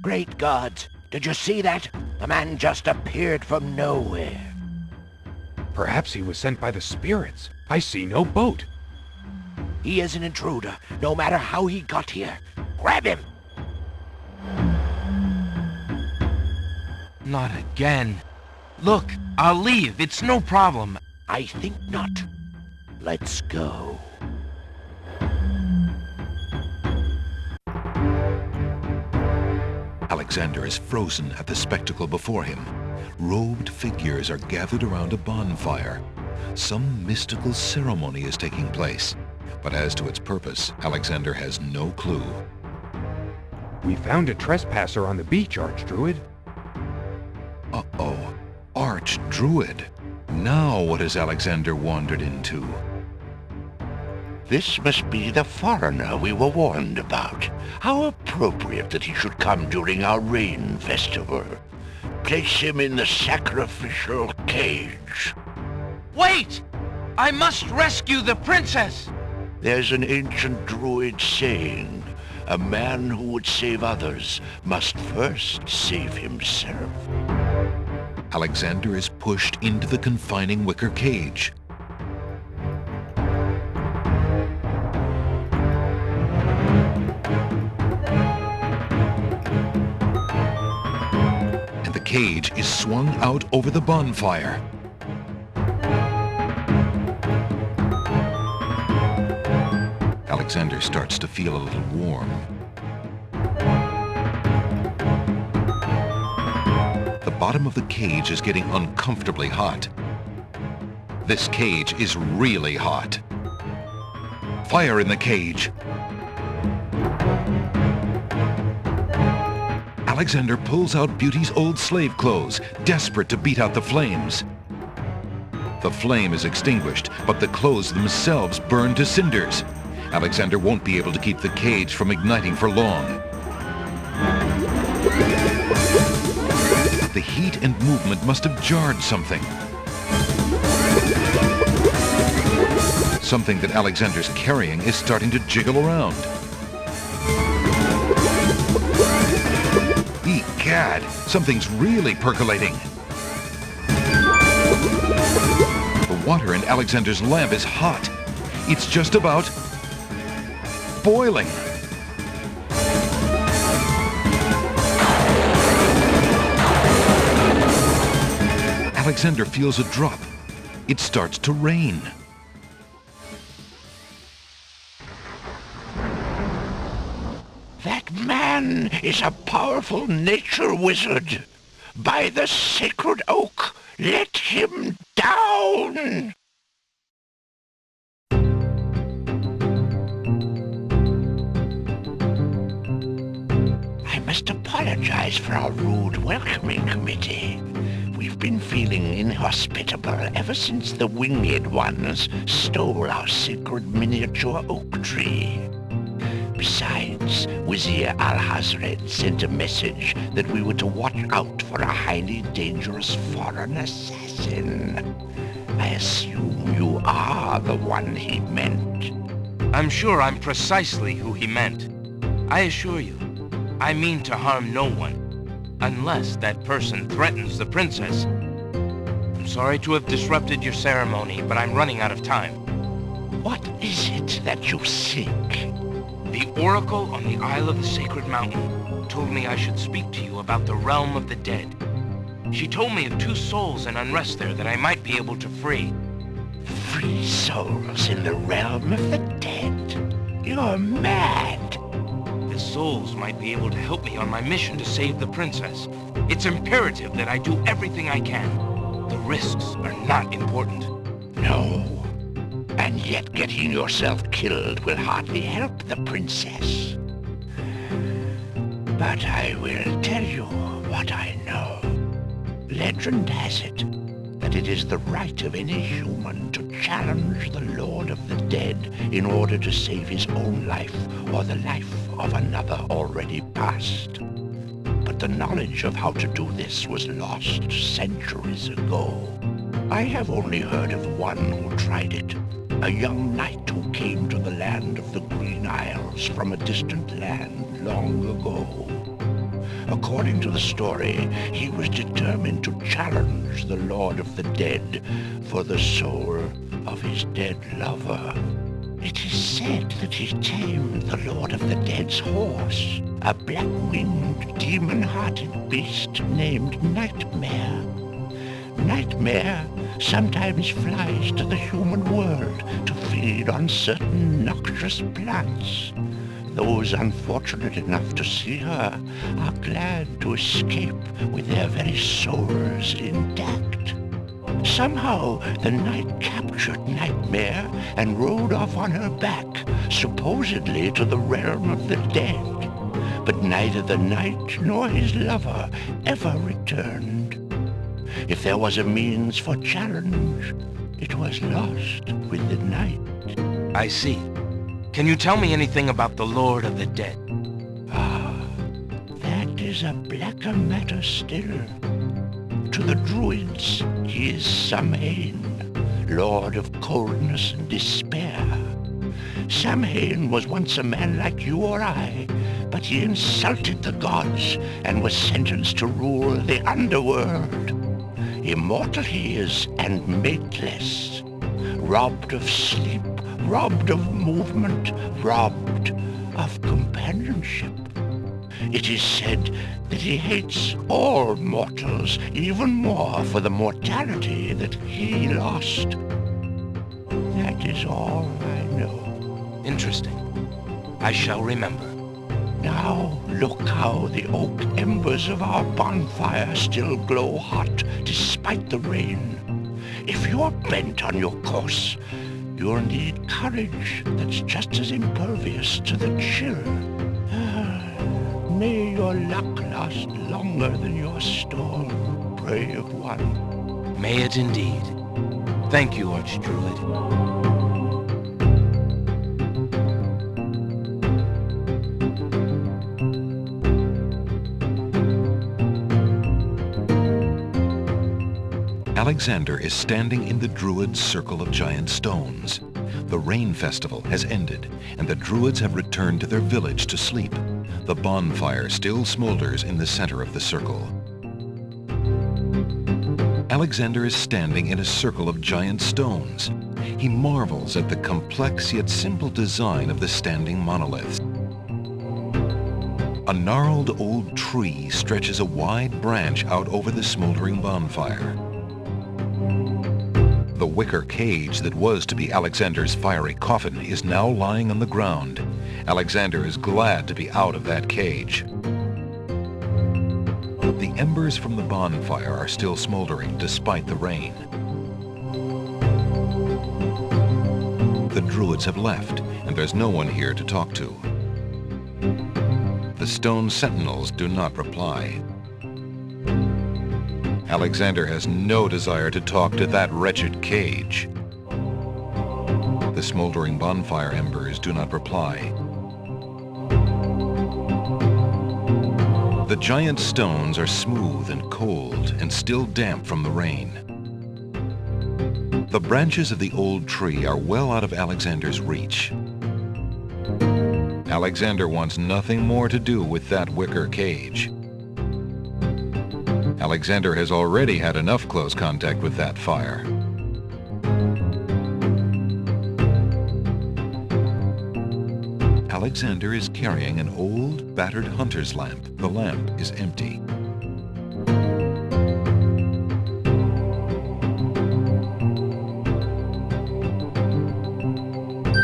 great gods! Did you see that? The man just appeared from nowhere. Perhaps he was sent by the spirits. I see no boat. He is an intruder, no matter how he got here. Grab him! Not again. Look, I'll leave. It's no problem. I think not. Let's go. Alexander is frozen at the spectacle before him. Robed figures are gathered around a bonfire. Some mystical ceremony is taking place, but as to its purpose, Alexander has no clue. We found a trespasser on the beach, Archdruid. Uh-oh. Archdruid. Now what has Alexander wandered into? This must be the foreigner we were warned about. How appropriate that he should come during our rain festival. Place him in the sacrificial cage. Wait! I must rescue the princess! There's an ancient druid saying, a man who would save others must first save himself. Alexander is pushed into the confining wicker cage. And the cage is swung out over the bonfire. Alexander starts to feel a little warm. The bottom of the cage is getting uncomfortably hot. This cage is really hot. Fire in the cage. Alexander pulls out Beauty's old slave clothes, desperate to beat out the flames. The flame is extinguished, but the clothes themselves burn to cinders. Alexander won't be able to keep the cage from igniting for long. The heat and movement must have jarred something. Something that Alexander's carrying is starting to jiggle around. Egad, something's really percolating. The water in Alexander's lamp is hot. It's just about boiling. Alexander feels a drop. It starts to rain. That man is a powerful nature wizard. By the sacred oak, let him down! I must apologize for our rude welcoming committee. We've been feeling inhospitable ever since the winged ones stole our sacred miniature oak tree. Besides, Wizir Al-Hazred sent a message that we were to watch out for a highly dangerous foreign assassin. I assume you are the one he meant. I'm sure I'm precisely who he meant. I assure you, I mean to harm no one, unless that person threatens the princess. I'm sorry to have disrupted your ceremony, but I'm running out of time. What is it that you seek? The Oracle on the Isle of the Sacred Mountain told me I should speak to you about the realm of the dead. She told me of 2 souls in unrest there that I might be able to free. Free souls in the realm of the dead? You're mad! The souls might be able to help me on my mission to save the princess. It's imperative that I do everything I can. The risks are not important. No. And yet getting yourself killed will hardly help the princess. But I will tell you what I know. Legend has it that it is the right of any human to challenge the Lord of the Dead in order to save his own life or the life of another already past. But the knowledge of how to do this was lost centuries ago. I have only heard of one who tried it. A young knight who came to the land of the Green Isles from a distant land long ago. According to the story, he was determined to challenge the Lord of the Dead for the soul of his dead lover. It is said that he tamed the Lord of the Dead's horse, a black-winged, demon-hearted beast named Nightmare. Nightmare sometimes flies to the human world to feed on certain noxious plants. Those unfortunate enough to see her are glad to escape with their very souls intact. Somehow, the Knight captured Nightmare and rode off on her back, supposedly to the realm of the dead. But neither the Knight nor his lover ever returned. If there was a means for challenge, it was lost with the Knight. I see. Can you tell me anything about the Lord of the Dead? That is a blacker matter still. To the Druids, he is Samhain, Lord of Coldness and Despair. Samhain was once a man like you or I, but he insulted the gods and was sentenced to rule the underworld. Immortal he is and mateless, robbed of sleep, robbed of movement, robbed of companionship. It is said that he hates all mortals even more for the mortality that he lost. That is all I know. Interesting. I shall remember. Now look how the oak embers of our bonfire still glow hot despite the rain. If you're bent on your course, you'll need courage that's just as impervious to the chill. May your luck last longer than your storm, brave one. May it indeed. Thank you, Archdruid. Alexander is standing in the Druids' circle of giant stones. The rain festival has ended, and the Druids have returned to their village to sleep. The bonfire still smolders in the center of the circle. Alexander is standing in a circle of giant stones. He marvels at the complex yet simple design of the standing monoliths. A gnarled old tree stretches a wide branch out over the smoldering bonfire. The wicker cage that was to be Alexander's fiery coffin is now lying on the ground. Alexander is glad to be out of that cage. The embers from the bonfire are still smoldering despite the rain. The Druids have left, and there's no one here to talk to. The stone sentinels do not reply. Alexander has no desire to talk to that wretched cage. The smoldering bonfire embers do not reply. The giant stones are smooth and cold and still damp from the rain. The branches of the old tree are well out of Alexander's reach. Alexander wants nothing more to do with that wicker cage. Alexander has already had enough close contact with that fire. Alexander is carrying an old, battered hunter's lamp. The lamp is empty.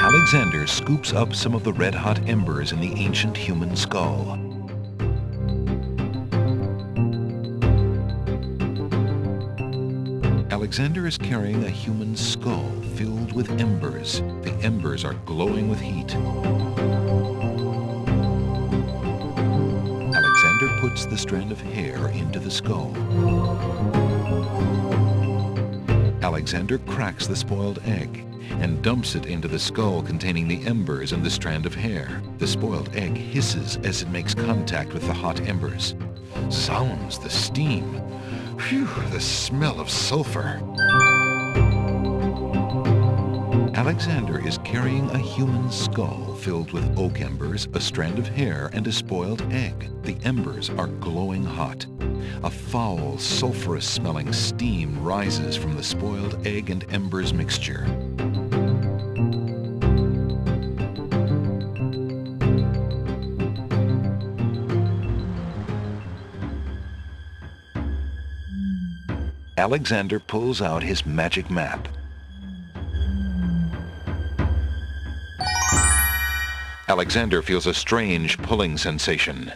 Alexander scoops up some of the red-hot embers in the ancient human skull. Alexander is carrying a human skull filled with embers. The embers are glowing with heat. Alexander puts the strand of hair into the skull. Alexander cracks the spoiled egg and dumps it into the skull containing the embers and the strand of hair. The spoiled egg hisses as it makes contact with the hot embers. Sounds the steam. Phew, the smell of sulfur. Alexander is carrying a human skull filled with oak embers, a strand of hair, and a spoiled egg. The embers are glowing hot. A foul, sulfurous-smelling steam rises from the spoiled egg and embers mixture. Alexander pulls out his magic map. Alexander feels a strange pulling sensation.